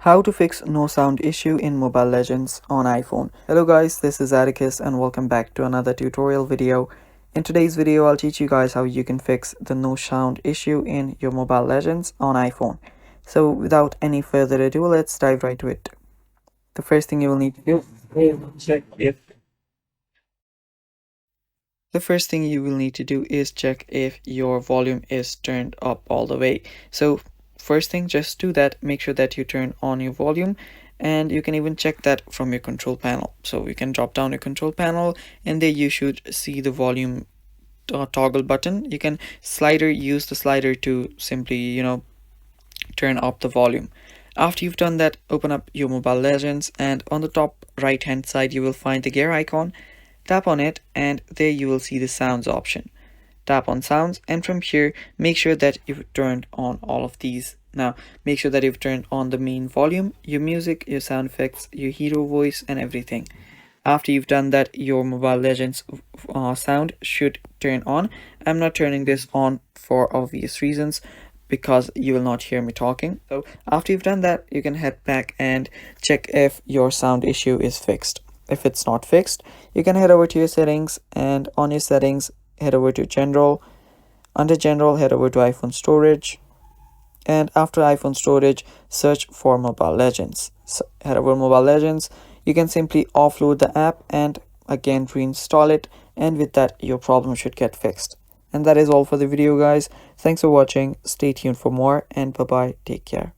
How to fix no sound issue in Mobile Legends on iPhone. Hello guys, this is Atticus and welcome back to another tutorial video. In today's video, I'll teach you guys how you can fix the no sound issue in your Mobile Legends on iPhone. So without any further ado, let's dive right to it. The first thing you will need to do is check if your volume is turned up all the way. So first thing, just do that. Make sure that you turn on your volume, and you can even check that from your control panel. So you can drop down your control panel and there you should see the volume toggle button. You can use the slider to simply turn up the volume. After you've done that, open up your Mobile Legends, and on the top right hand side you will find the gear icon. Tap on it and there you will see the sounds option. Tap on sounds, and from here make sure that you've turned on all of these. Now make sure that you've turned on the main volume, your music, your sound effects, your hero voice and everything. After you've done that, your Mobile Legends sound should turn on. I'm not turning this on for obvious reasons because you will not hear me talking. So after you've done that, you can head back and check if your sound issue is fixed. If it's not fixed, you can head over to your settings, and on your settings head over to general. Under general, head over to iPhone storage, and after iPhone storage, search for Mobile Legends. So head over to Mobile Legends. You can simply offload the app and again reinstall it, and with that your problem should get fixed. And that is all for the video guys. Thanks for watching. Stay tuned for more, and bye bye. Take care.